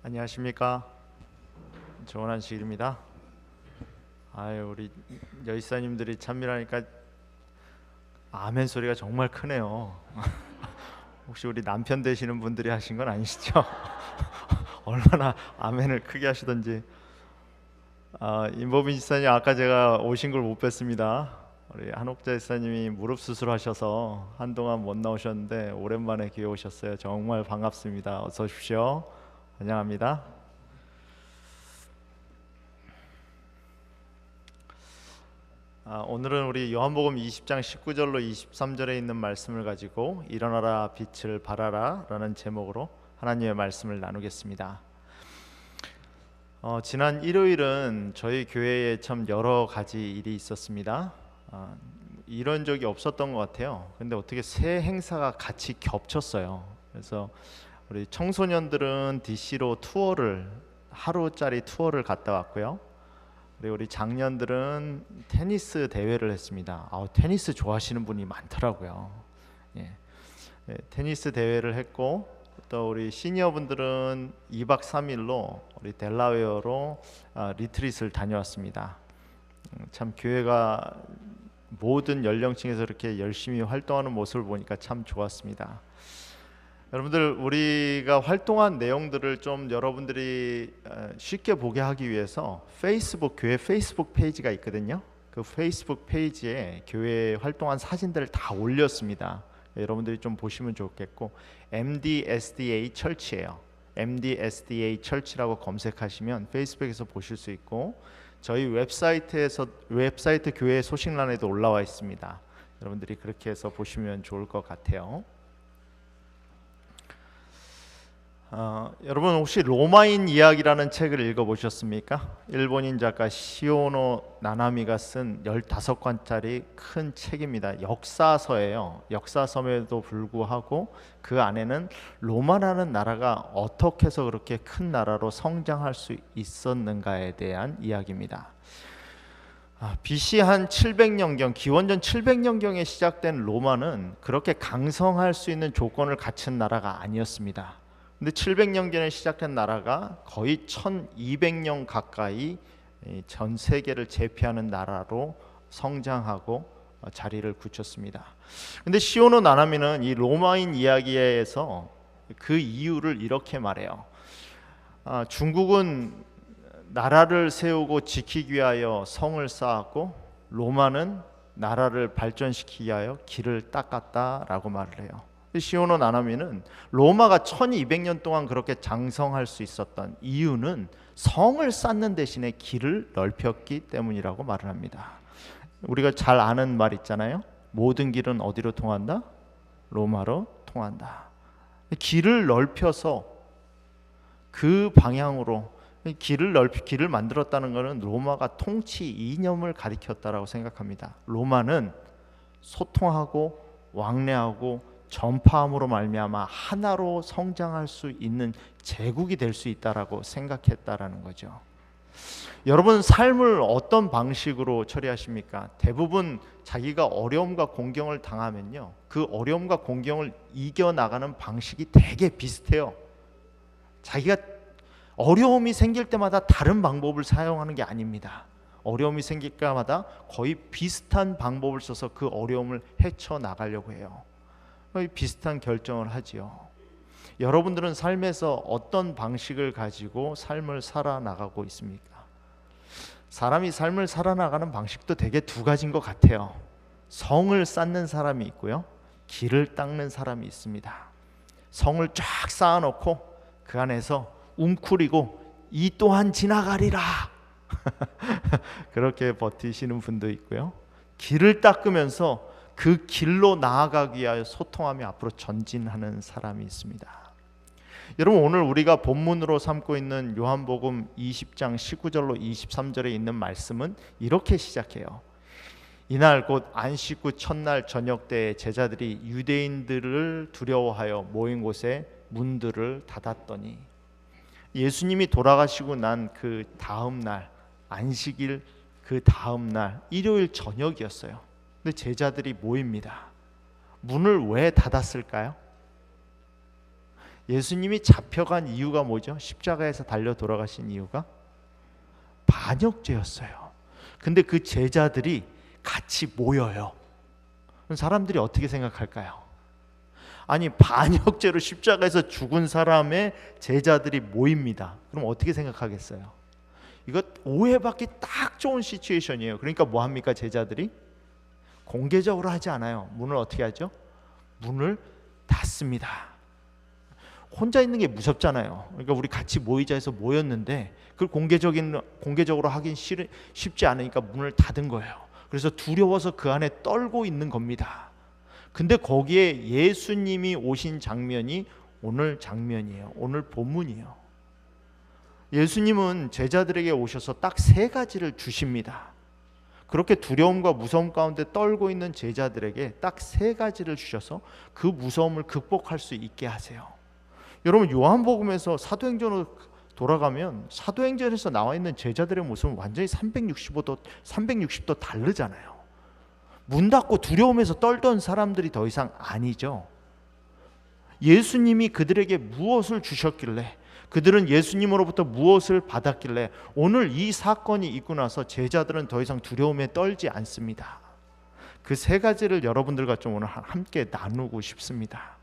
안녕하십니까. 좋은 안식일입니다. 우리 여이사님들이 찬미하니까 아멘 소리가 정말 크네요. 혹시 우리 남편 되시는 분들이 하신 건 아니시죠? 얼마나 아멘을 크게 하시던지. 임보빈 지사님, 아까 제가 오신 걸 못 뵀습니다. 우리 한옥자 지사님이 무릎 수술하셔서 한동안 못 나오셨는데 오랜만에 기회 오셨어요. 정말 반갑습니다. 어서 오십시오. 환영합니다. 오늘은 우리 요한복음 20장 19절로 23절에 있는 말씀을 가지고 일어나라 빛을 발하라 라는 제목으로 하나님의 말씀을 나누겠습니다. 지난 일요일은 저희 교회에 참 여러 가지 일이 있었습니다. 이런 적이 없었던 것 같아요. 근데 어떻게 세 행사가 같이 겹쳤어요. 그래서 우리 청소년들은 DC로 투어를 하루짜리 투어를 갔다 왔고요. 그리고 우리 장년들은 테니스 대회를 했습니다. 테니스 좋아하시는 분이 많더라고요. 테니스 대회를 했고, 또 우리 시니어분들은 2박 3일로 우리 델라웨어로 리트릿을 다녀왔습니다. 참 교회가 모든 연령층에서 이렇게 열심히 활동하는 모습을 보니까 참 좋았습니다. 여러분들, 우리가 활동한 내용들을 좀 여러분들이 쉽게 보게 하기 위해서 교회 페이스북 페이지가 있거든요. 그 페이스북 페이지에 교회 활동한 사진들을 다 올렸습니다. 여러분들이 좀 보시면 좋겠고, MDSDA 철치예요. MDSDA 철치라고 검색하시면 페이스북에서 보실 수 있고, 저희 웹사이트 교회 소식란에도 올라와 있습니다. 여러분들이 그렇게 해서 보시면 좋을 것 같아요. 여러분, 혹시 로마인 이야기라는 책을 읽어보셨습니까? 일본인 작가 시오노 나나미가 쓴 15권짜리 큰 책입니다. 역사서예요. 역사서에도 불구하고 그 안에는 로마라는 나라가 어떻게 해서 그렇게 큰 나라로 성장할 수 있었는가에 대한 이야기입니다. BC 한 700년경, 기원전 700년경에 시작된 로마는 그렇게 강성할 수 있는 조건을 갖춘 나라가 아니었습니다. 근데 700년경에 시작된 나라가 거의 1200년 가까이 전 세계를 제패하는 나라로 성장하고 자리를 굳혔습니다. 근데 시오노 나나미는 이 로마인 이야기에서 그 이유를 이렇게 말해요. 중국은 나라를 세우고 지키기 위하여 성을 쌓았고, 로마는 나라를 발전시키기 위하여 길을 닦았다라고 말을 해요. 시오노 나나미는 로마가 1200년 동안 그렇게 장성할 수 있었던 이유는 성을 쌓는 대신에 길을 넓혔기 때문이라고 말을 합니다. 우리가 잘 아는 말 있잖아요. 모든 길은 어디로 통한다? 로마로 통한다. 길을 넓혀서 그 방향으로 길을 만들었다는 것은 로마가 통치 이념을 가리켰다라고 생각합니다. 로마는 소통하고 왕래하고 전파함으로 말미암아 하나로 성장할 수 있는 제국이 될 수 있다라고 생각했다라는 거죠. 여러분, 삶을 어떤 방식으로 처리하십니까? 대부분 자기가 어려움과 공경을 당하면요, 그 어려움과 공경을 이겨나가는 방식이 되게 비슷해요. 자기가 어려움이 생길 때마다 다른 방법을 사용하는 게 아닙니다. 어려움이 생길 때마다 거의 비슷한 방법을 써서 그 어려움을 헤쳐나가려고 해요. 거의 비슷한 결정을 하지요. 여러분들은 삶에서 어떤 방식을 가지고 삶을 살아나가고 있습니까? 사람이 삶을 살아나가는 방식도 되게 두 가지인 것 같아요. 성을 쌓는 사람이 있고요, 길을 닦는 사람이 있습니다. 성을 쫙 쌓아놓고 그 안에서 웅크리고 이 또한 지나가리라 그렇게 버티시는 분도 있고요, 길을 닦으면서 그 길로 나아가기 위하여 소통하며 앞으로 전진하는 사람이 있습니다. 여러분, 오늘 우리가 본문으로 삼고 있는 요한복음 20장 19절로 23절에 있는 말씀은 이렇게 시작해요. 이날 곧 안식 후 첫날 저녁 때에 제자들이 유대인들을 두려워하여 모인 곳에 문들을 닫았더니, 예수님이 돌아가시고 난 그 다음 날, 안식일 그 다음 날 일요일 저녁이었어요. 근데 제자들이 모입니다. 문을 왜 닫았을까요? 예수님이 잡혀간 이유가 뭐죠? 십자가에서 달려 돌아가신 이유가 반역죄였어요. 근데 그 제자들이 같이 모여요. 사람들이 어떻게 생각할까요? 아니, 반역죄로 십자가에서 죽은 사람의 제자들이 모입니다. 그럼 어떻게 생각하겠어요? 이거 오해받기 딱 좋은 시츄에이션이에요. 그러니까 뭐 합니까? 제자들이 공개적으로 하지 않아요. 문을 어떻게 하죠? 문을 닫습니다. 혼자 있는 게 무섭잖아요. 그러니까 우리 같이 모이자 해서 모였는데 그걸 공개적으로 하긴 쉽지 않으니까 문을 닫은 거예요. 그래서 두려워서 그 안에 떨고 있는 겁니다. 근데 거기에 예수님이 오신 장면이 오늘 장면이에요. 오늘 본문이에요. 예수님은 제자들에게 오셔서 딱 세 가지를 주십니다. 그렇게 두려움과 무서움 가운데 떨고 있는 제자들에게 딱 세 가지를 주셔서 그 무서움을 극복할 수 있게 하세요. 여러분, 요한복음에서 사도행전으로 돌아가면 사도행전에서 나와 있는 제자들의 모습은 완전히 360도 다르잖아요. 문 닫고 두려움에서 떨던 사람들이 더 이상 아니죠. 예수님이 그들에게 무엇을 주셨길래, 그들은 예수님으로부터 무엇을 받았길래 오늘 이 사건이 있고 나서 제자들은 더 이상 두려움에 떨지 않습니다. 그 세 가지를 여러분들과 좀 오늘 함께 나누고 싶습니다.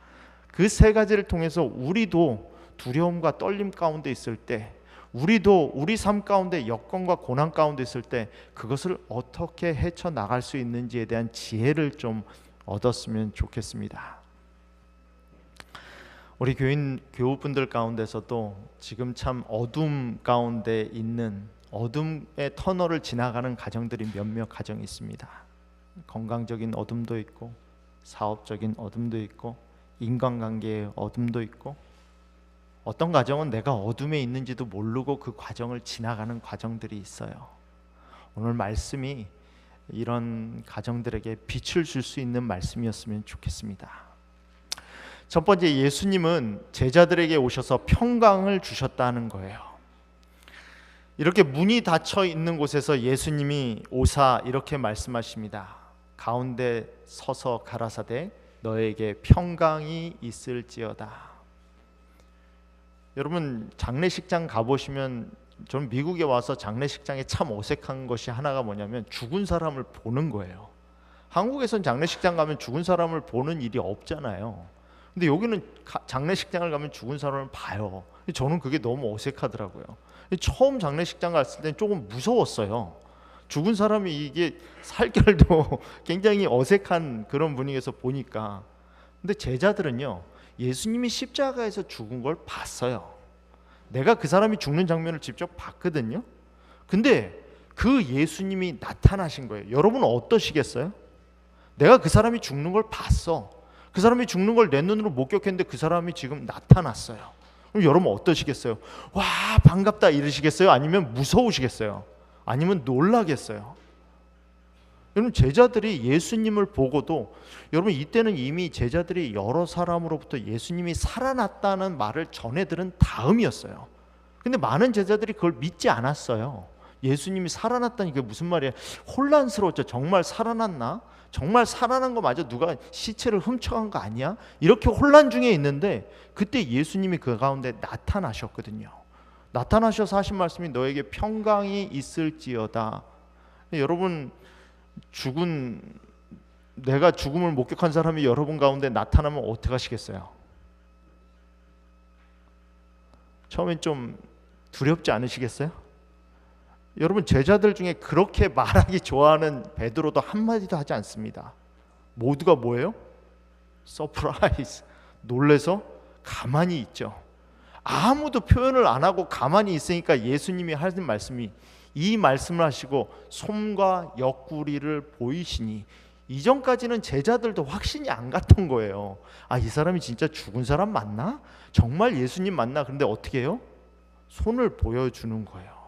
그 세 가지를 통해서 우리도 두려움과 떨림 가운데 있을 때, 우리도 우리 삶 가운데 여건과 고난 가운데 있을 때 그것을 어떻게 헤쳐나갈 수 있는지에 대한 지혜를 좀 얻었으면 좋겠습니다. 우리 교우분들 가운데서도 지금 참 어둠 가운데 있는, 어둠의 터널을 지나가는 가정들이 몇몇 가정이 있습니다. 건강적인 어둠도 있고, 사업적인 어둠도 있고, 인간관계의 어둠도 있고, 어떤 가정은 내가 어둠에 있는지도 모르고 그 과정을 지나가는 과정들이 있어요. 오늘 말씀이 이런 가정들에게 빛을 줄 수 있는 말씀이었으면 좋겠습니다. 첫 번째, 예수님은 제자들에게 오셔서 평강을 주셨다는 거예요. 이렇게 문이 닫혀 있는 곳에서 예수님이 오사 이렇게 말씀하십니다. 가운데 서서 가라사대 너에게 평강이 있을지어다. 여러분, 장례식장 가보시면, 저는 미국에 와서 장례식장에 참 어색한 것이 하나가 뭐냐면 죽은 사람을 보는 거예요. 한국에선 장례식장 가면 죽은 사람을 보는 일이 없잖아요. 근데 여기는 장례식장을 가면 죽은 사람을 봐요. 저는 그게 너무 어색하더라고요. 처음 장례식장 갔을 땐 조금 무서웠어요. 죽은 사람이 이게 살결도 굉장히 어색한 그런 분위기에서 보니까. 근데 제자들은요, 예수님이 십자가에서 죽은 걸 봤어요. 내가 그 사람이 죽는 장면을 직접 봤거든요. 근데 그 예수님이 나타나신 거예요. 여러분은 어떠시겠어요? 내가 그 사람이 죽는 걸 봤어. 그 사람이 죽는 걸 내 눈으로 목격했는데 그 사람이 지금 나타났어요. 그럼 여러분 어떠시겠어요? 와, 반갑다 이러시겠어요? 아니면 무서우시겠어요? 아니면 놀라겠어요? 여러분, 제자들이 예수님을 보고도, 여러분 이때는 이미 제자들이 여러 사람으로부터 예수님이 살아났다는 말을 전해 들은 다음이었어요. 근데 많은 제자들이 그걸 믿지 않았어요. 예수님이 살아났다니 그게 무슨 말이야? 혼란스러웠죠. 정말 살아났나? 정말 살아난 거 맞아? 누가 시체를 훔쳐간 거 아니야? 이렇게 혼란 중에 있는데 그때 예수님이 그 가운데 나타나셨거든요. 나타나셔서 하신 말씀이 너에게 평강이 있을지어다. 여러분, 내가 죽음을 목격한 사람이 여러분 가운데 나타나면 어떻게 하시겠어요? 처음엔 좀 두렵지 않으시겠어요? 여러분, 제자들 중에 그렇게 말하기 좋아하는 베드로도 한마디도 하지 않습니다. 모두가 뭐예요? 서프라이즈, 놀래서 가만히 있죠. 아무도 표현을 안 하고 가만히 있으니까 예수님이 하신 말씀이, 이 말씀을 하시고 솜과 옆구리를 보이시니, 이전까지는 제자들도 확신이 안 갔던 거예요. 아, 이 사람이 진짜 죽은 사람 맞나? 정말 예수님 맞나? 그런데 어떻게 해요? 손을 보여주는 거예요.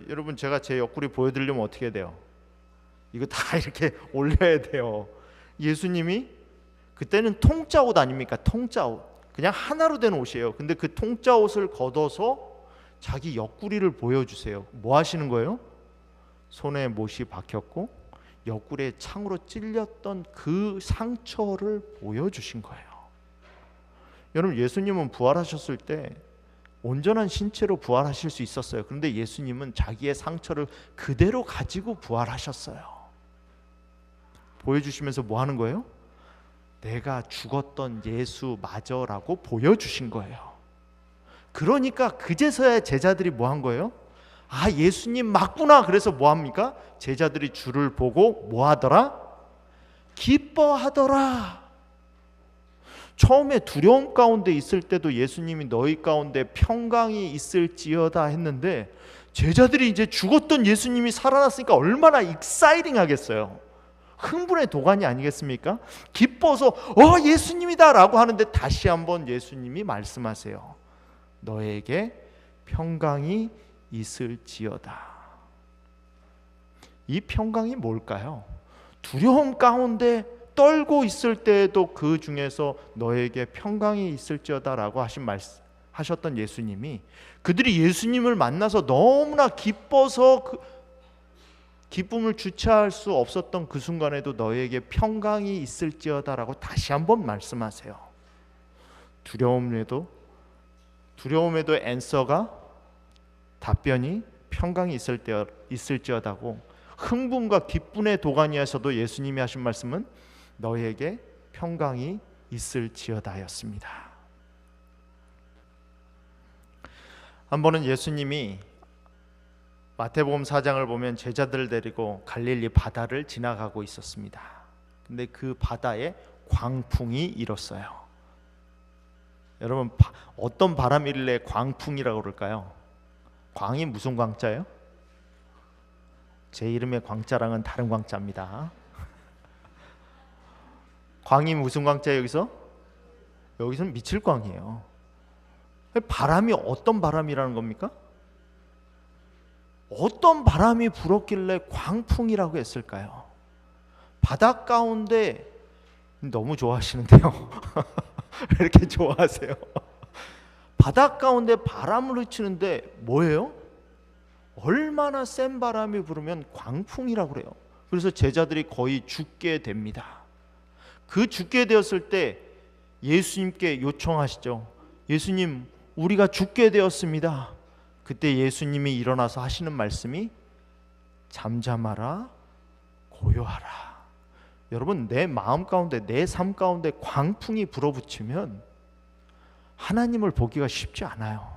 여러분, 제가 제 옆구리 보여드리려면 어떻게 해야 돼요? 이거 다 이렇게 올려야 돼요. 예수님이 그때는 통짜 옷 아닙니까? 통짜 옷, 그냥 하나로 된 옷이에요. 근데 그 통짜 옷을 걷어서 자기 옆구리를 보여주세요. 뭐 하시는 거예요? 손에 못이 박혔고 옆구리에 창으로 찔렸던 그 상처를 보여주신 거예요. 여러분, 예수님은 부활하셨을 때 온전한 신체로 부활하실 수 있었어요. 그런데 예수님은 자기의 상처를 그대로 가지고 부활하셨어요. 보여주시면서 뭐 하는 거예요? 내가 죽었던 예수마저라고 보여주신 거예요. 그러니까 그제서야 제자들이 뭐 한 거예요? 아, 예수님 맞구나. 그래서 뭐 합니까? 제자들이 주를 보고 뭐 하더라? 기뻐하더라. 처음에 두려움 가운데 있을 때도 예수님이 너희 가운데 평강이 있을지어다 했는데, 제자들이 이제 죽었던 예수님이 살아났으니까 얼마나 익사이팅 하겠어요. 흥분의 도가니 아니겠습니까? 기뻐서 예수님이다 라고 하는데, 다시 한번 예수님이 말씀하세요. 너에게 평강이 있을지어다. 이 평강이 뭘까요? 두려움 가운데 떨고 있을 때에도 그 중에서 너에게 평강이 있을지어다 라고 하셨던 예수님이, 그들이 예수님을 만나서 너무나 기뻐서 기쁨을 주체할 수 없었던 그 순간에도 너에게 평강이 있을지어다 라고 다시 한번 말씀하세요. 두려움에도 앤서가, 답변이 평강이 있을지어다고, 흥분과 기쁨의 도가니에서도 예수님이 하신 말씀은 너희에게 평강이 있을지어다였습니다. 한 번은 예수님이 마태복음 4장을 보면 제자들을 데리고 갈릴리 바다를 지나가고 있었습니다. 근데 그 바다에 광풍이 일었어요. 여러분, 어떤 바람이길래 광풍이라고 그럴까요? 광이 무슨 광자예요? 제 이름의 광자랑은 다른 광자입니다. 광이 무슨 광자예요? 여기서는 미칠 광이에요. 바람이 어떤 바람이라는 겁니까? 어떤 바람이 불었길래 광풍이라고 했을까요? 바다 가운데, 너무 좋아하시는데요. 왜 이렇게 좋아하세요? 바다 가운데 바람을 휘치는데 뭐예요? 얼마나 센 바람이 불으면 광풍이라고 그래요. 그래서 제자들이 거의 죽게 됩니다. 그 죽게 되었을 때 예수님께 요청하시죠. 예수님, 우리가 죽게 되었습니다. 그때 예수님이 일어나서 하시는 말씀이 잠잠하라, 고요하라. 여러분, 내 마음 가운데, 내 삶 가운데 광풍이 불어붙으면 하나님을 보기가 쉽지 않아요.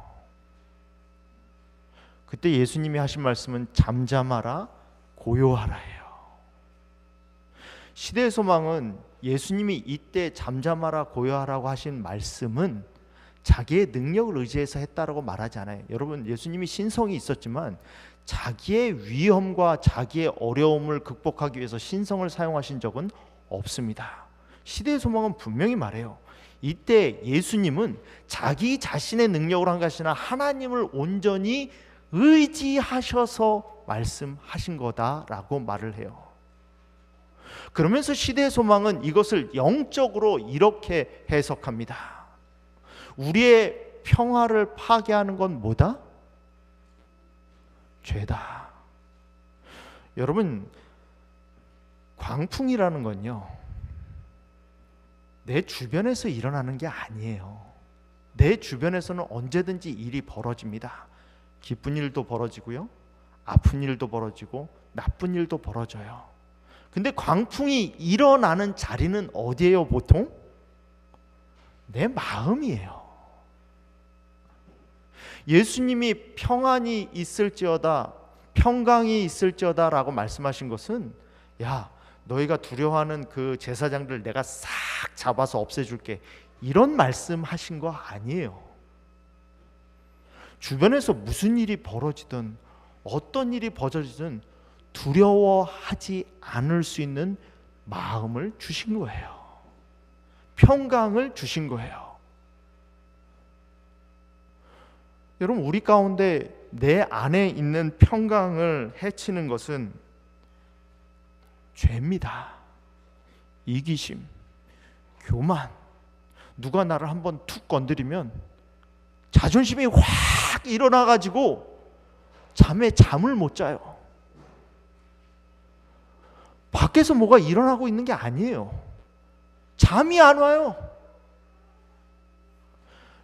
그때 예수님이 하신 말씀은 잠잠하라, 고요하라예요. 시대의 소망은 예수님이 이때 잠잠하라, 고요하라고 하신 말씀은 자기의 능력을 의지해서 했다라고 말하지 않아요. 여러분, 예수님이 신성이 있었지만 자기의 위험과 자기의 어려움을 극복하기 위해서 신성을 사용하신 적은 없습니다. 시대의 소망은 분명히 말해요. 이때 예수님은 자기 자신의 능력으로 한 것이 아니라 하나님을 온전히 의지하셔서 말씀하신 거다라고 말을 해요. 그러면서 시대의 소망은 이것을 영적으로 이렇게 해석합니다. 우리의 평화를 파괴하는 건 뭐다? 죄다. 여러분, 광풍이라는 건요, 내 주변에서 일어나는 게 아니에요. 내 주변에서는 언제든지 일이 벌어집니다. 기쁜 일도 벌어지고요, 아픈 일도 벌어지고, 나쁜 일도 벌어져요. 근데 광풍이 일어나는 자리는 어디예요? 보통 내 마음이에요. 예수님이 평안이 있을지어다, 평강이 있을지어다 라고 말씀하신 것은, 야, 너희가 두려워하는 그 제사장들 내가 싹 잡아서 없애줄게, 이런 말씀하신 거 아니에요. 주변에서 무슨 일이 벌어지든 어떤 일이 벌어지든 두려워하지 않을 수 있는 마음을 주신 거예요. 평강을 주신 거예요. 여러분, 우리 가운데 내 안에 있는 평강을 해치는 것은 죄입니다. 이기심, 교만, 누가 나를 한번 툭 건드리면 자존심이 확 일어나가지고 잠을 못 자요. 밖에서 뭐가 일어나고 있는 게 아니에요. 잠이 안 와요.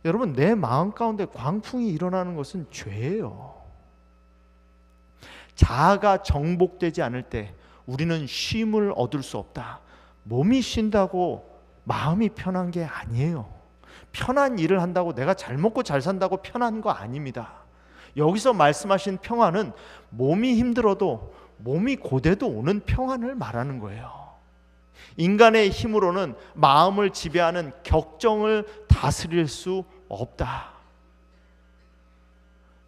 여러분, 내 마음 가운데 광풍이 일어나는 것은 죄예요. 자아가 정복되지 않을 때 우리는 쉼을 얻을 수 없다. 몸이 쉰다고 마음이 편한 게 아니에요. 편한 일을 한다고 내가 잘 먹고 잘 산다고 편한 거 아닙니다. 여기서 말씀하신 평안은 몸이 힘들어도 몸이 고돼도 오는 평안을 말하는 거예요. 인간의 힘으로는 마음을 지배하는 격정을 다스릴 수 없다.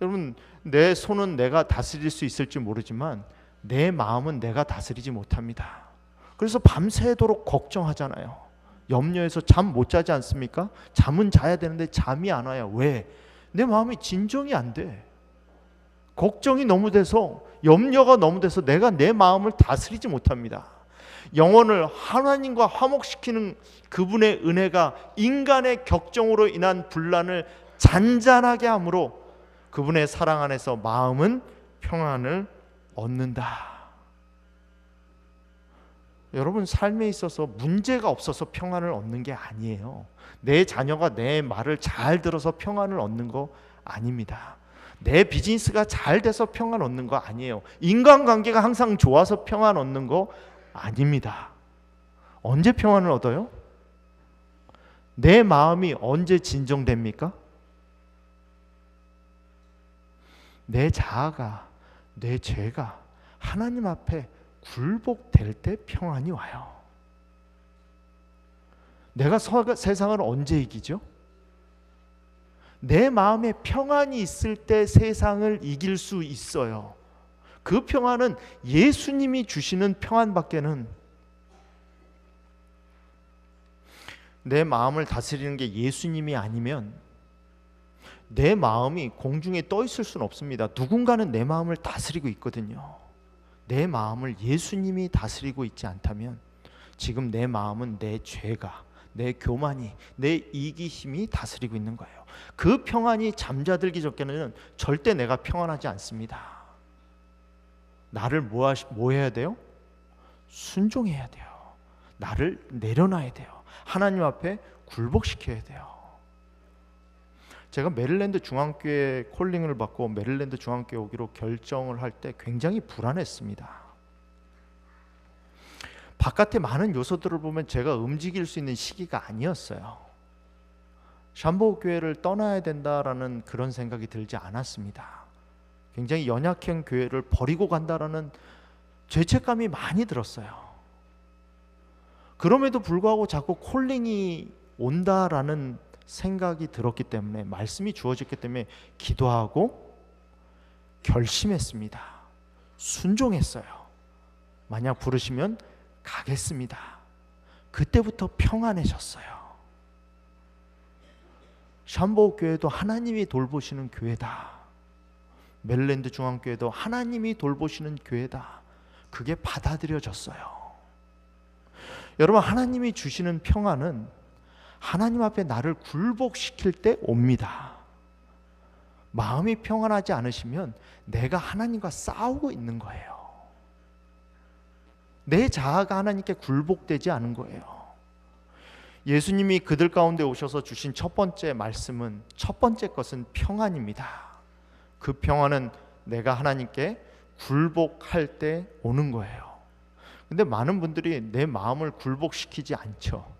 여러분, 내 손은 내가 다스릴 수 있을지 모르지만 내 마음은 내가 다스리지 못합니다. 그래서 밤새도록 걱정하잖아요. 염려해서 잠 못 자지 않습니까? 잠은 자야 되는데 잠이 안 와요. 왜? 내 마음이 진정이 안 돼. 걱정이 너무 돼서, 염려가 너무 돼서 내가 내 마음을 다스리지 못합니다. 영혼을 하나님과 화목시키는 그분의 은혜가 인간의 격정으로 인한 분란을 잔잔하게 함으로 그분의 사랑 안에서 마음은 평안을 얻는다. 여러분, 삶에 있어서 문제가 없어서 평안을 얻는 게 아니에요. 내 자녀가 내 말을 잘 들어서 평안을 얻는 거 아닙니다. 내 비즈니스가 잘 돼서 평안 얻는 거 아니에요. 인간관계가 항상 좋아서 평안 얻는 거 아닙니다. 언제 평안을 얻어요? 내 마음이 언제 진정됩니까? 내 자아가, 내 죄가 하나님 앞에 굴복될 때 평안이 와요. 내가 세상을 언제 이기죠? 내 마음에 평안이 있을 때 세상을 이길 수 있어요. 그 평안은 예수님이 주시는 평안밖에는, 내 마음을 다스리는 게 예수님이 아니면 내 마음이 공중에 떠 있을 수는 없습니다. 누군가는 내 마음을 다스리고 있거든요. 내 마음을 예수님이 다스리고 있지 않다면 지금 내 마음은 내 죄가, 내 교만이, 내 이기심이 다스리고 있는 거예요. 그 평안이 잠자들기 전에는 절대 내가 평안하지 않습니다. 나를 뭐 해야 돼요? 순종해야 돼요. 나를 내려놔야 돼요. 하나님 앞에 굴복시켜야 돼요. 제가 메릴랜드 중앙교회 콜링을 받고 메릴랜드 중앙교회 오기로 결정을 할 때 굉장히 불안했습니다. 바깥의 많은 요소들을 보면 제가 움직일 수 있는 시기가 아니었어요. 샴보 교회를 떠나야 된다라는 그런 생각이 들지 않았습니다. 굉장히 연약한 교회를 버리고 간다라는 죄책감이 많이 들었어요. 그럼에도 불구하고 자꾸 콜링이 온다라는 생각이 들었기 때문에, 말씀이 주어졌기 때문에 기도하고 결심했습니다. 순종했어요. 만약 부르시면 가겠습니다. 그때부터 평안해졌어요. 샴보 교회도 하나님이 돌보시는 교회다. 메릴랜드 중앙교회도 하나님이 돌보시는 교회다. 그게 받아들여졌어요. 여러분, 하나님이 주시는 평안은 하나님 앞에 나를 굴복시킬 때 옵니다. 마음이 평안하지 않으시면 내가 하나님과 싸우고 있는 거예요. 내 자아가 하나님께 굴복되지 않은 거예요. 예수님이 그들 가운데 오셔서 주신 첫 번째 말씀은, 첫 번째 것은 평안입니다. 그 평안은 내가 하나님께 굴복할 때 오는 거예요. 근데 많은 분들이 내 마음을 굴복시키지 않죠.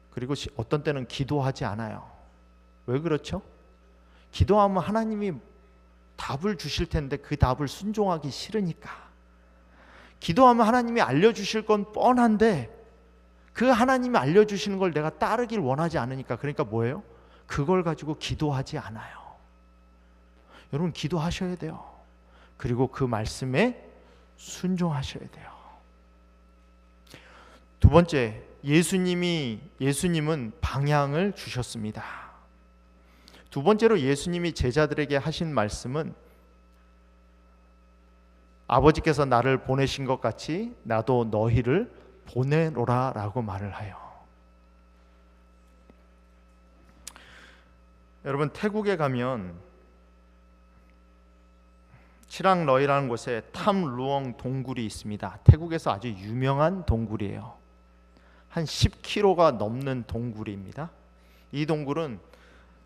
그리고 어떤 때는 기도하지 않아요. 왜 그렇죠? 기도하면 하나님이 답을 주실 텐데 그 답을 순종하기 싫으니까. 기도하면 하나님이 알려주실 건 뻔한데 그 하나님이 알려주시는 걸 내가 따르길 원하지 않으니까. 그러니까 뭐예요? 그걸 가지고 기도하지 않아요. 여러분, 기도하셔야 돼요. 그리고 그 말씀에 순종하셔야 돼요. 두 번째, 예수님은 방향을 주셨습니다. 두 번째로 예수님이 제자들에게 하신 말씀은, 아버지께서 나를 보내신 것 같이 나도 너희를 보내노라 라고 말을 해요. 여러분, 태국에 가면 치랑러이라는 곳에 탐루엉 동굴이 있습니다. 태국에서 아주 유명한 동굴이에요. 한 10km가 넘는 동굴입니다. 이 동굴은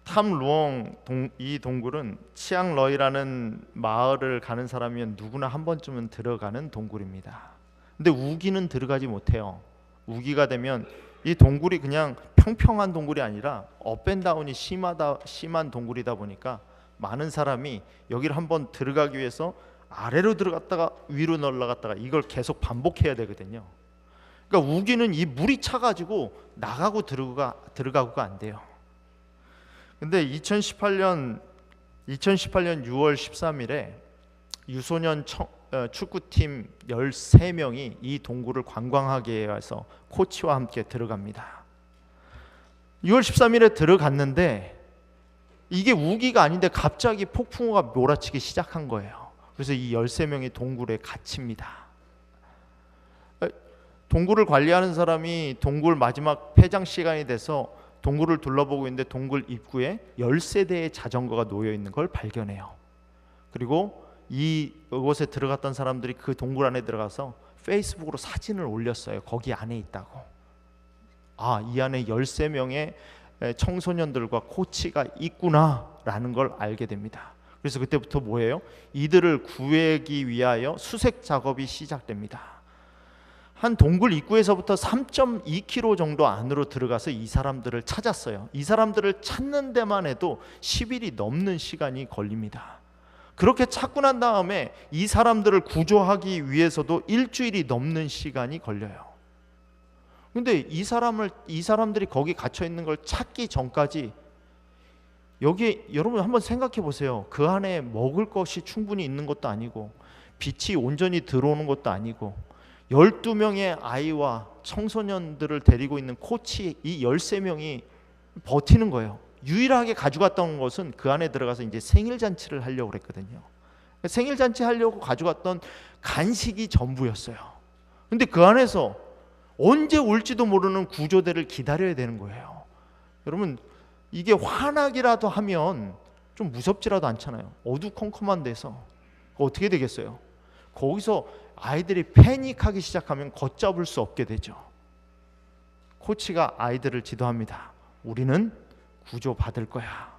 탐 루엉 이 동굴은 치앙러이라는 마을을 가는 사람이면 누구나 한 번쯤은 들어가는 동굴입니다. 근데 우기는 들어가지 못해요. 우기가 되면 이 동굴이 그냥 평평한 동굴이 아니라 업앤다운이 심한 동굴이다 보니까 많은 사람이 여기를 한번 들어가기 위해서 아래로 들어갔다가 위로 올라갔다가 이걸 계속 반복해야 되거든요. 그러니까 우기는 이 물이 차가지고 나가고 들어가고가 안 돼요. 근데 2018년 6월 13일에 유소년 축구팀 13명이 이 동굴을 관광하기 위해서 코치와 함께 들어갑니다. 6월 13일에 들어갔는데 이게 우기가 아닌데 갑자기 폭풍우가 몰아치기 시작한 거예요. 그래서 이 13명이 동굴에 갇힙니다. 동굴을 관리하는 사람이 동굴 마지막 폐장 시간이 돼서 동굴을 둘러보고 있는데 동굴 입구에 13대의 자전거가 놓여 있는 걸 발견해요. 그리고 이곳에 들어갔던 사람들이 그 동굴 안에 들어가서 페이스북으로 사진을 올렸어요. 거기 안에 있다고. 이 안에 13명의 청소년들과 코치가 있구나라는 걸 알게 됩니다. 그래서 그때부터 뭐예요? 이들을 구하기 위하여 수색 작업이 시작됩니다. 한 동굴 입구에서부터 3.2km 정도 안으로 들어가서 이 사람들을 찾았어요. 이 사람들을 찾는 데만 해도 10일이 넘는 시간이 걸립니다. 그렇게 찾고 난 다음에 이 사람들을 구조하기 위해서도 일주일이 넘는 시간이 걸려요. 근데 이 사람들이 거기 갇혀 있는 걸 찾기 전까지 여기 여러분 한번 생각해 보세요. 그 안에 먹을 것이 충분히 있는 것도 아니고 빛이 온전히 들어오는 것도 아니고 12명의 아이와 청소년들을 데리고 있는 코치 이 13명이 버티는 거예요. 유일하게 가져갔던 것은 그 안에 들어가서 이제 생일잔치를 하려고 그랬거든요. 생일잔치 하려고 가져갔던 간식이 전부였어요. 근데 그 안에서 언제 올지도 모르는 구조대를 기다려야 되는 거예요. 여러분 이게 환하기라도 하면 좀 무섭지라도 않잖아요. 어두컴컴한 데서 어떻게 되겠어요? 거기서 아이들이 패닉하기 시작하면 걷잡을 수 없게 되죠. 코치가 아이들을 지도합니다. 우리는 구조받을 거야.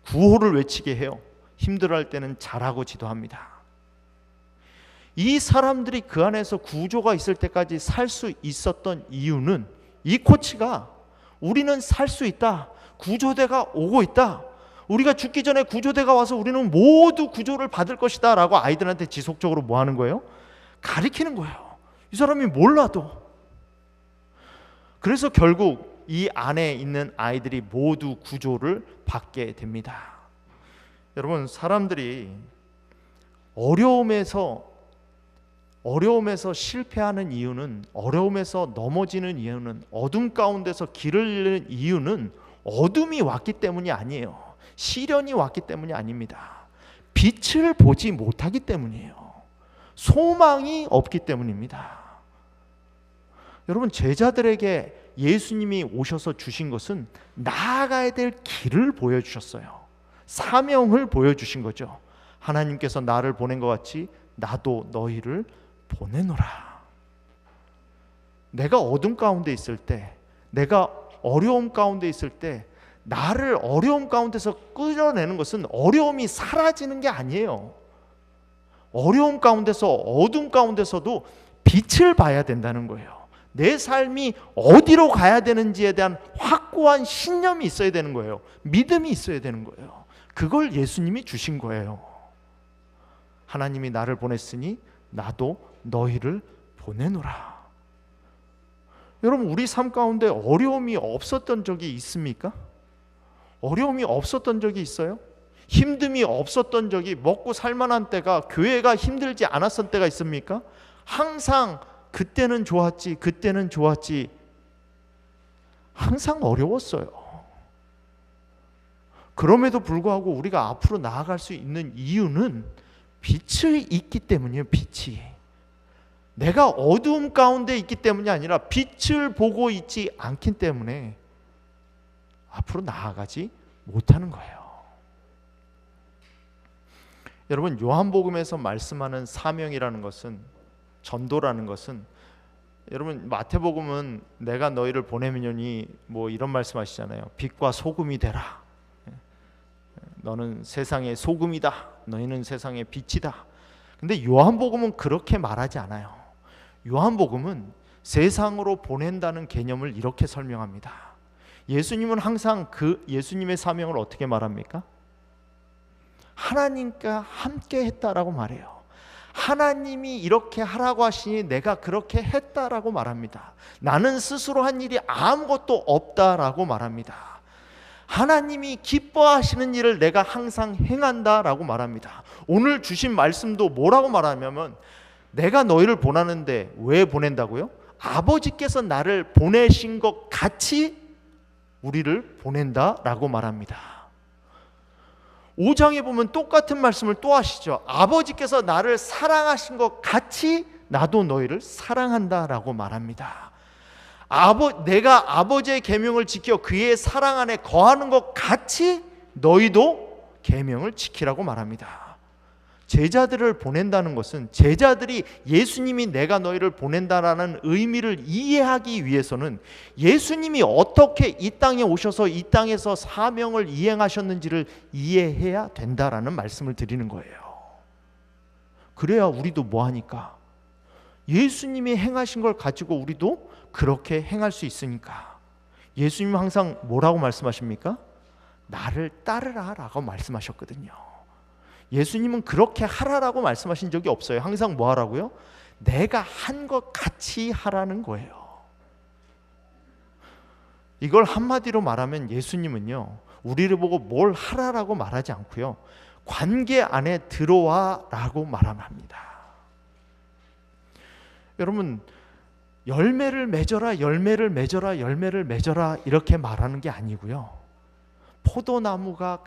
구호를 외치게 해요. 힘들어할 때는 잘하고 지도합니다. 이 사람들이 그 안에서 구조가 있을 때까지 살 수 있었던 이유는 이 코치가 우리는 살 수 있다. 구조대가 오고 있다. 우리가 죽기 전에 구조대가 와서 우리는 모두 구조를 받을 것이다 라고 아이들한테 지속적으로 뭐 하는 거예요? 가르치는 거예요. 이 사람이 몰라도. 그래서 결국 이 안에 있는 아이들이 모두 구조를 받게 됩니다. 여러분 사람들이 어려움에서 실패하는 이유는, 어려움에서 넘어지는 이유는, 어둠 가운데서 길을 잃는 이유는 어둠이 왔기 때문이 아니에요. 시련이 왔기 때문이 아닙니다. 빛을 보지 못하기 때문이에요. 소망이 없기 때문입니다. 여러분 제자들에게 예수님이 오셔서 주신 것은 나아가야 될 길을 보여주셨어요. 사명을 보여주신 거죠. 하나님께서 나를 보낸 것 같이 나도 너희를 보내노라. 내가 어둠 가운데 있을 때, 내가 어려움 가운데 있을 때 나를 어려움 가운데서 끌어내는 것은 어려움이 사라지는 게 아니에요. 어려움 가운데서 어둠 가운데서도 빛을 봐야 된다는 거예요. 내 삶이 어디로 가야 되는지에 대한 확고한 신념이 있어야 되는 거예요. 믿음이 있어야 되는 거예요. 그걸 예수님이 주신 거예요. 하나님이 나를 보냈으니 나도 너희를 보내노라. 여러분 우리 삶 가운데 어려움이 없었던 적이 있습니까? 어려움이 없었던 적이 있어요? 힘듦이 없었던 적이, 먹고 살만한 때가, 교회가 힘들지 않았던 때가 있습니까? 항상 그때는 좋았지, 그때는 좋았지. 항상 어려웠어요. 그럼에도 불구하고 우리가 앞으로 나아갈 수 있는 이유는 빛이 있기 때문이에요. 빛이. 내가 어두움 가운데 있기 때문이 아니라 빛을 보고 있지 않기 때문에 앞으로 나아가지 못하는 거예요. 여러분 요한복음에서 말씀하는 사명이라는 것은, 전도라는 것은, 여러분 마태복음은 내가 너희를 보내면니 뭐 이런 말씀하시잖아요. 빛과 소금이 되라. 너는 세상의 소금이다. 너희는 세상의 빛이다. 근데 요한복음은 그렇게 말하지 않아요. 요한복음은 세상으로 보낸다는 개념을 이렇게 설명합니다. 예수님은 항상 그 예수님의 사명을 어떻게 말합니까? 하나님과 함께 했다라고 말해요. 하나님이 이렇게 하라고 하시니 내가 그렇게 했다라고 말합니다. 나는 스스로 한 일이 아무것도 없다라고 말합니다. 하나님이 기뻐하시는 일을 내가 항상 행한다라고 말합니다. 오늘 주신 말씀도 뭐라고 말하냐면 내가 너희를 보내는데 왜 보낸다고요? 아버지께서 나를 보내신 것 같이 우리를 보낸다라고 말합니다. 5장에 보면 똑같은 말씀을 또 하시죠. 아버지께서 나를 사랑하신 것 같이 나도 너희를 사랑한다라고 말합니다. 내가 아버지의 계명을 지켜 그의 사랑 안에 거하는 것 같이 너희도 계명을 지키라고 말합니다. 제자들을 보낸다는 것은 제자들이 예수님이 내가 너희를 보낸다라는 의미를 이해하기 위해서는 예수님이 어떻게 이 땅에 오셔서 이 땅에서 사명을 이행하셨는지를 이해해야 된다라는 말씀을 드리는 거예요. 그래야 우리도 뭐 하니까? 예수님이 행하신 걸 가지고 우리도 그렇게 행할 수 있으니까. 예수님은 항상 뭐라고 말씀하십니까? 나를 따르라 라고 말씀하셨거든요. 예수님은 그렇게 하라라고 말씀하신 적이 없어요. 항상 뭐 하라고요? 내가 한 것 같이 하라는 거예요. 이걸 한마디로 말하면 예수님은요, 우리를 보고 뭘 하라라고 말하지 않고요, 관계 안에 들어와 라고 말합니다. 여러분, 열매를 맺어라, 열매를 맺어라, 열매를 맺어라 이렇게 말하는 게 아니고요, 포도나무가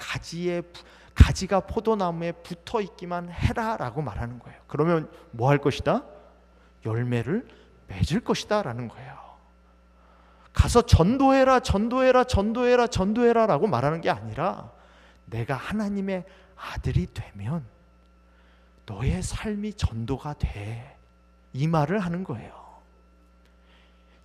가지가 포도나무에 붙어 있기만 해라 라고 말하는 거예요. 그러면 뭐 할 것이다? 열매를 맺을 것이다 라는 거예요. 가서 전도해라, 전도해라, 전도해라, 전도해라 라고 말하는 게 아니라 내가 하나님의 아들이 되면 너의 삶이 전도가 돼, 이 말을 하는 거예요.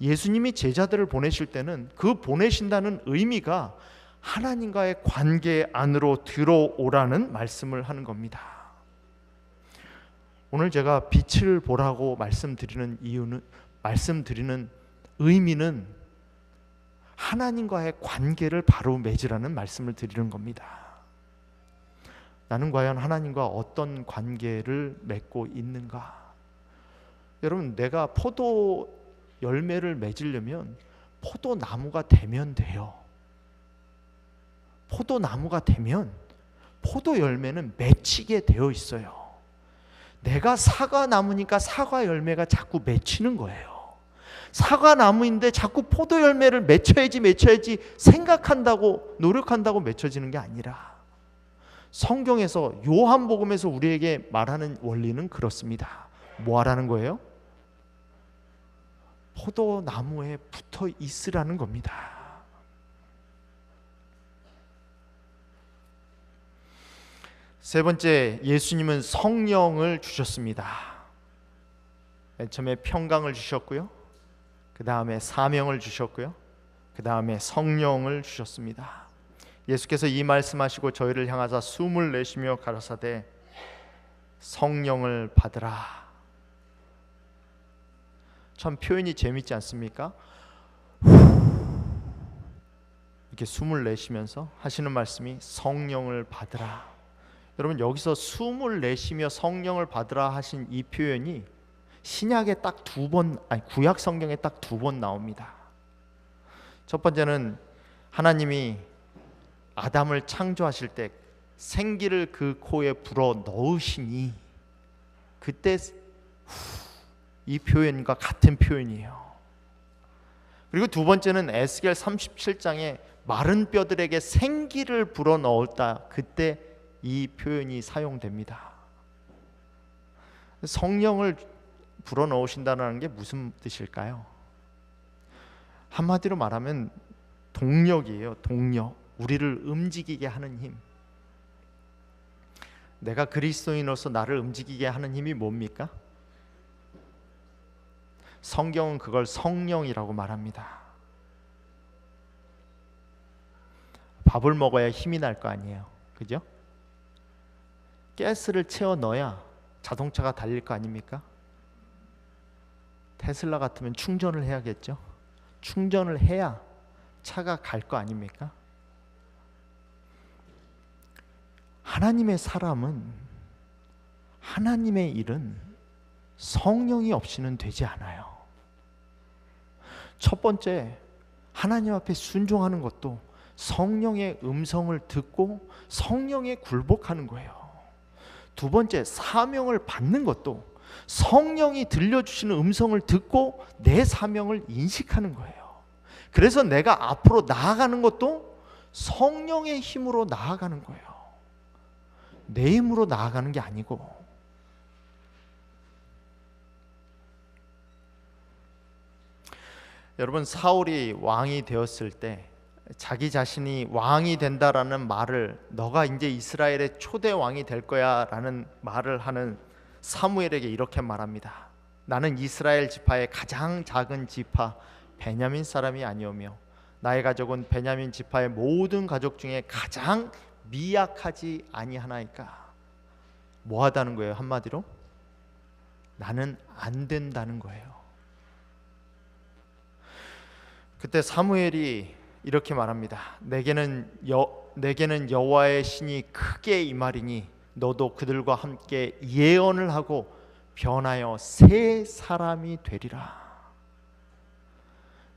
예수님이 제자들을 보내실 때는 그 보내신다는 의미가 하나님과의 관계 안으로 들어오라는 말씀을 하는 겁니다. 오늘 제가 빛을 보라고 말씀드리는 의미는 하나님과의 관계를 바로 맺으라는 말씀을 드리는 겁니다. 나는 과연 하나님과 어떤 관계를 맺고 있는가? 여러분, 내가 포도 열매를 맺으려면 포도나무가 되면 돼요. 포도나무가 되면 포도 열매는 맺히게 되어 있어요. 내가 사과나무니까 사과 열매가 자꾸 맺히는 거예요. 사과나무인데 자꾸 포도 열매를 맺혀야지 생각한다고 노력한다고 맺혀지는 게 아니라, 성경에서 요한복음에서 우리에게 말하는 원리는 그렇습니다. 뭐 하라는 거예요? 포도나무에 붙어 있으라는 겁니다. 세 번째, 예수님은 성령을 주셨습니다. 맨 처음에 평강을 주셨고요, 그 다음에 사명을 주셨고요, 그 다음에 성령을 주셨습니다. 예수께서 이 말씀하시고 저희를 향하사 숨을 내쉬며 가라사대 성령을 받으라. 참 표현이 재밌지 않습니까? 이렇게 숨을 내쉬면서 하시는 말씀이 성령을 받으라. 여러분, 여기서 숨을 내쉬며 성령을 받으라 하신 이 표현이 신약에 딱 구약 성경에 딱 2번 나옵니다. 첫 번째는 하나님이 아담을 창조하실 때 생기를 그 코에 불어 넣으시니, 그때 이 표현과 같은 표현이에요. 그리고 두 번째는 에스겔 37장에 마른 뼈들에게 생기를 불어 넣었다, 그때 이 표현이 사용됩니다. 성령을 불어넣으신다는 게 무슨 뜻일까요? 한마디로 말하면 동력이에요. 동력. 우리를 움직이게 하는 힘. 내가 그리스도인으로서 나를 움직이게 하는 힘이 뭡니까? 성경은 그걸 성령이라고 말합니다. 밥을 먹어야 힘이 날 거 아니에요. 그죠? 가스를 채워 넣어야 자동차가 달릴 거 아닙니까? 테슬라 같으면 충전을 해야겠죠. 충전을 해야 차가 갈 거 아닙니까? 하나님의 사람은, 하나님의 일은 성령이 없이는 되지 않아요. 첫 번째, 하나님 앞에 순종하는 것도 성령의 음성을 듣고 성령에 굴복하는 거예요. 두 번째, 사명을 받는 것도 성령이 들려주시는 음성을 듣고 내 사명을 인식하는 거예요. 그래서 내가 앞으로 나아가는 것도 성령의 힘으로 나아가는 거예요. 내 힘으로 나아가는 게 아니고. 여러분, 사울이 왕이 되었을 때 자기 자신이 왕이 된다라는 말을, 너가 이제 이스라엘의 초대 왕이 될 거야 라는 말을 하는 사무엘에게 이렇게 말합니다. 나는 이스라엘 지파의 가장 작은 지파 베냐민 사람이 아니오며 나의 가족은 베냐민 지파의 모든 가족 중에 가장 미약하지 아니하나이까. 뭐 하다는 거예요? 한마디로 나는 안 된다는 거예요. 그때 사무엘이 이렇게 말합니다. 내게는 여호와의 신이 크게 임하리니 너도 그들과 함께 예언을 하고 변하여 새 사람이 되리라.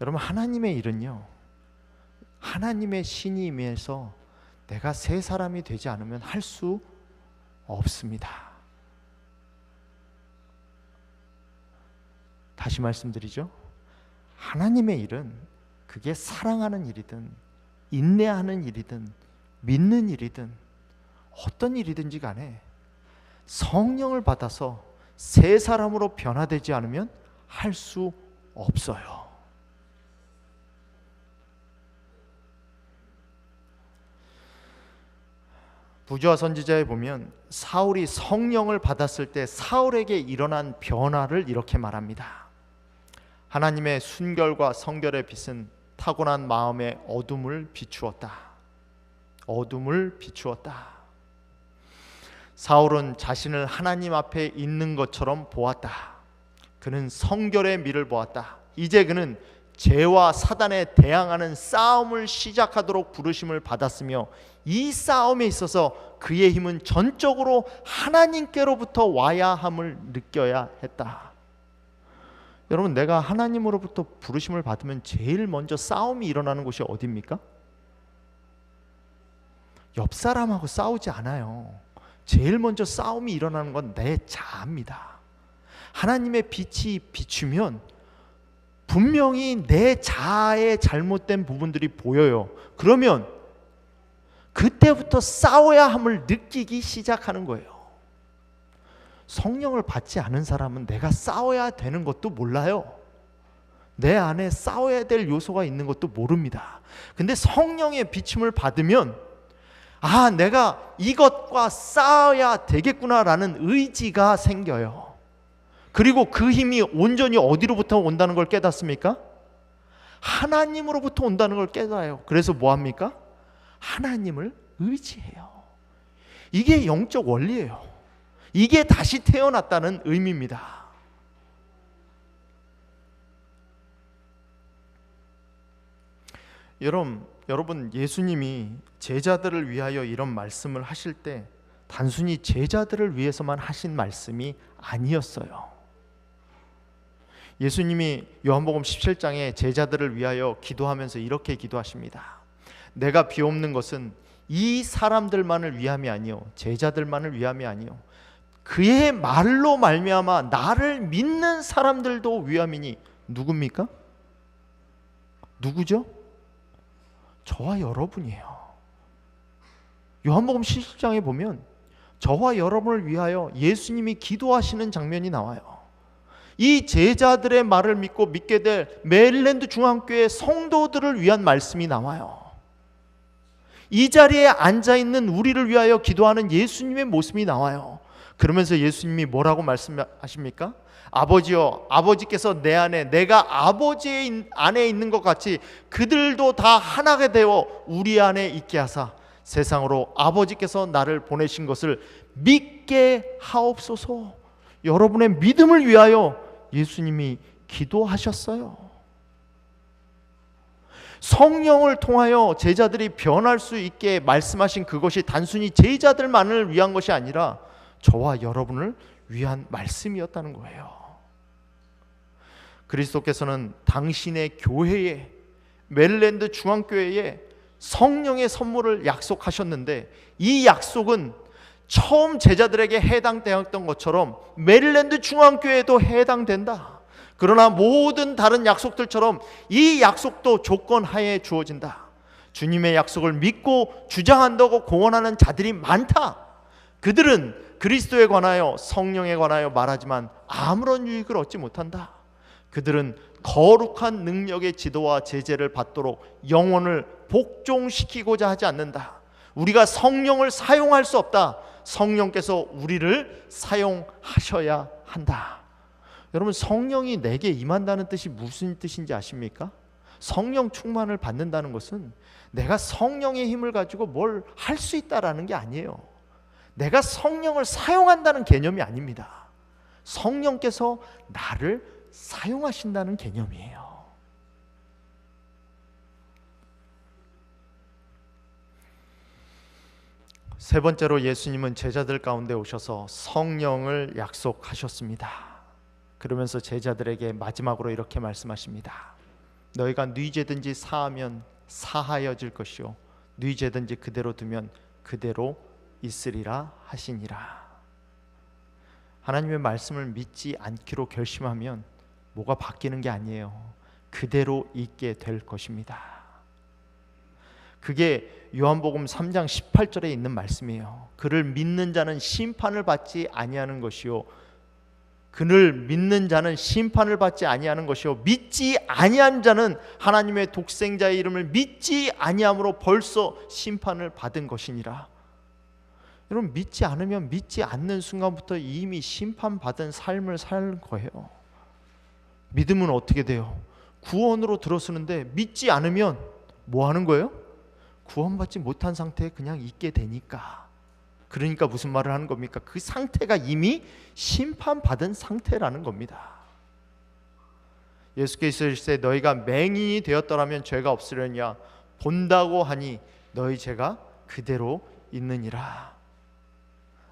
여러분, 하나님의 일은요, 하나님의 신이 임해서 내가 새 사람이 되지 않으면 할 수 없습니다. 다시 말씀드리죠. 하나님의 일은 그게 사랑하는 일이든 인내하는 일이든 믿는 일이든 어떤 일이든지 간에 성령을 받아서 새 사람으로 변화되지 않으면 할 수 없어요. 부조와 선지자에 보면 사울이 성령을 받았을 때 사울에게 일어난 변화를 이렇게 말합니다. 하나님의 순결과 성결의 빛은 타고난 마음의 어둠을 비추었다. 어둠을 비추었다. 사울은 자신을 하나님 앞에 있는 것처럼 보았다. 그는 성결의 미를 보았다. 이제 그는 죄와 사단에 대항하는 싸움을 시작하도록 부르심을 받았으며 이 싸움에 있어서 그의 힘은 전적으로 하나님께로부터 와야 함을 느껴야 했다. 여러분, 내가 하나님으로부터 부르심을 받으면 제일 먼저 싸움이 일어나는 곳이 어디입니까? 옆 사람하고 싸우지 않아요. 제일 먼저 싸움이 일어나는 건 내 자아입니다. 하나님의 빛이 비추면 분명히 내 자아의 잘못된 부분들이 보여요. 그러면 그때부터 싸워야 함을 느끼기 시작하는 거예요. 성령을 받지 않은 사람은 내가 싸워야 되는 것도 몰라요. 내 안에 싸워야 될 요소가 있는 것도 모릅니다. 근데 성령의 비춤을 받으면 아, 내가 이것과 싸워야 되겠구나라는 의지가 생겨요. 그리고 그 힘이 온전히 어디로부터 온다는 걸 깨닫습니까? 하나님으로부터 온다는 걸 깨달아요. 그래서 뭐 합니까? 하나님을 의지해요. 이게 영적 원리예요. 이게 다시 태어났다는 의미입니다. 여러분, 예수님이 제자들을 위하여 이런 말씀을 하실 때 단순히 제자들을 위해서만 하신 말씀이 아니었어요. 예수님이 요한복음 17장에 제자들을 위하여 기도하면서 이렇게 기도하십니다. 내가 비옵는 것은 이 사람들만을 위함이 아니요 제자들만을 위함이 아니요 그의 말로 말미암아 나를 믿는 사람들도 위함이니. 누굽니까? 누구죠? 저와 여러분이에요. 요한복음 17장에 보면 저와 여러분을 위하여 예수님이 기도하시는 장면이 나와요. 이 제자들의 말을 믿고 믿게 될 메릴랜드 중앙교회 성도들을 위한 말씀이 나와요. 이 자리에 앉아있는 우리를 위하여 기도하는 예수님의 모습이 나와요. 그러면서 예수님이 뭐라고 말씀하십니까? 아버지여, 아버지께서 내 안에 내가 아버지 안에 있는 것 같이 그들도 다 하나가 되어 우리 안에 있게 하사 세상으로 아버지께서 나를 보내신 것을 믿게 하옵소서. 여러분의 믿음을 위하여 예수님이 기도하셨어요. 성령을 통하여 제자들이 변할 수 있게 말씀하신 그것이 단순히 제자들만을 위한 것이 아니라 저와 여러분을 위한 말씀이었다는 거예요. 그리스도께서는 당신의 교회에, 메릴랜드 중앙교회에 성령의 선물을 약속하셨는데, 이 약속은 처음 제자들에게 해당되었던 것처럼 메릴랜드 중앙교회에도 해당된다. 그러나 모든 다른 약속들처럼 이 약속도 조건 하에 주어진다. 주님의 약속을 믿고 주장한다고 공언하는 자들이 많다. 그들은 그리스도에 관하여, 성령에 관하여 말하지만 아무런 유익을 얻지 못한다. 그들은 거룩한 능력의 지도와 제재를 받도록 영혼을 복종시키고자 하지 않는다. 우리가 성령을 사용할 수 없다. 성령께서 우리를 사용하셔야 한다. 여러분, 성령이 내게 임한다는 뜻이 무슨 뜻인지 아십니까? 성령 충만을 받는다는 것은 내가 성령의 힘을 가지고 뭘 할 수 있다라는 게 아니에요. 내가 성령을 사용한다는 개념이 아닙니다. 성령께서 나를 사용하신다는 개념이에요. 세 번째로 예수님은 제자들 가운데 오셔서 성령을 약속하셨습니다. 그러면서 제자들에게 마지막으로 이렇게 말씀하십니다. 너희가 네 죄든지 사하면 사하여질 것이요 네 죄든지 그대로 두면 그대로 있으리라 하시니라. 하나님의 말씀을 믿지 않기로 결심하면 뭐가 바뀌는 게 아니에요. 그대로 있게 될 것입니다. 그게 요한복음 3장 18절에 있는 말씀이에요. 그를 믿는 자는 심판을 받지 아니하는 것이요 그를 믿는 자는 심판을 받지 아니하는 것이요 믿지 아니한 자는 하나님의 독생자의 이름을 믿지 아니함으로 벌써 심판을 받은 것이니라. 여러분, 믿지 않으면 믿지 않는 순간부터 이미 심판받은 삶을 살 거예요. 믿음은 어떻게 돼요? 구원으로 들어서는데 믿지 않으면 뭐 하는 거예요? 구원받지 못한 상태에 그냥 있게 되니까. 그러니까 무슨 말을 하는 겁니까? 그 상태가 이미 심판받은 상태라는 겁니다. 예수께서 이르시되 너희가 맹인이 되었더라면 죄가 없으려니와 본다고 하니 너희 죄가 그대로 있느니라.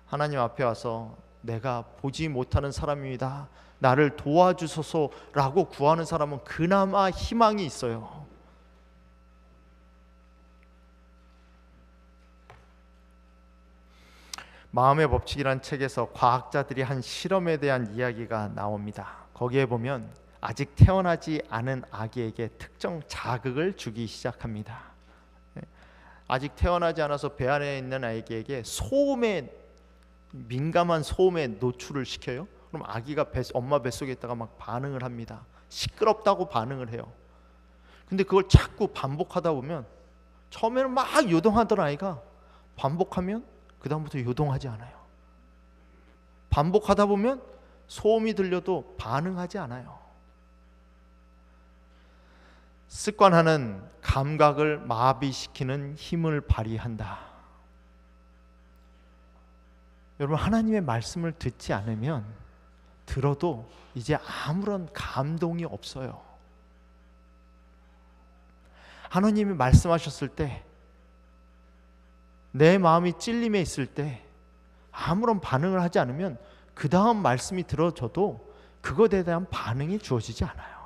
하나님 앞에 와서 내가 보지 못하는 사람입니다, 나를 도와주소서라고 구하는 사람은 그나마 희망이 있어요. 마음의 법칙이란 책에서 과학자들이 한 실험에 대한 이야기가 나옵니다. 거기에 보면 아직 태어나지 않은 아기에게 특정 자극을 주기 시작합니다. 아직 태어나지 않아서 배 안에 있는 아기에게 소음에 민감한 소음에 노출을 시켜요. 그럼 아기가 엄마 뱃속에 있다가 막 반응을 합니다. 시끄럽다고 반응을 해요. 근데 그걸 자꾸 반복하다 보면 처음에는 막 요동하던 아이가 반복하면 그 다음부터 요동하지 않아요. 반복하다 보면 소음이 들려도 반응하지 않아요. 습관하는 감각을 마비시키는 힘을 발휘한다. 여러분, 하나님의 말씀을 듣지 않으면 들어도 이제 아무런 감동이 없어요. 하나님이 말씀하셨을 때, 내 마음이 찔림에 있을 때 아무런 반응을 하지 않으면 그 다음 말씀이 들어져도 그것에 대한 반응이 주어지지 않아요.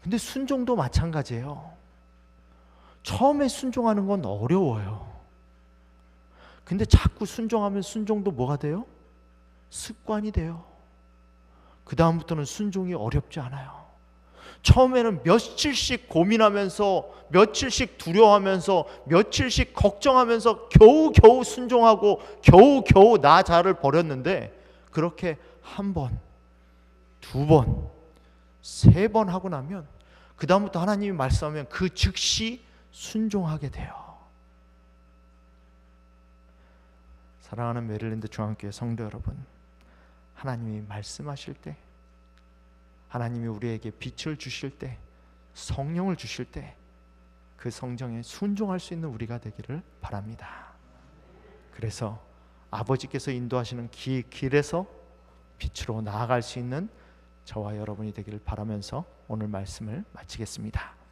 근데 순종도 마찬가지예요. 처음에 순종하는 건 어려워요. 근데 자꾸 순종하면 순종도 뭐가 돼요? 습관이 돼요. 그 다음부터는 순종이 어렵지 않아요. 처음에는 며칠씩 고민하면서, 며칠씩 두려워하면서, 며칠씩 걱정하면서 겨우겨우 순종하고 겨우겨우 나 자를 버렸는데, 그렇게 한 번, 두 번, 세 번 하고 나면 그 다음부터 하나님이 말씀하면 그 즉시 순종하게 돼요. 사랑하는 메릴랜드 중앙교회 성도 여러분, 하나님이 말씀하실 때, 하나님이 우리에게 빛을 주실 때, 성령을 주실 때, 그 성정에 순종할 수 있는 우리가 되기를 바랍니다. 그래서 아버지께서 인도하시는 길에서 빛으로 나아갈 수 있는 저와 여러분이 되기를 바라면서 오늘 말씀을 마치겠습니다.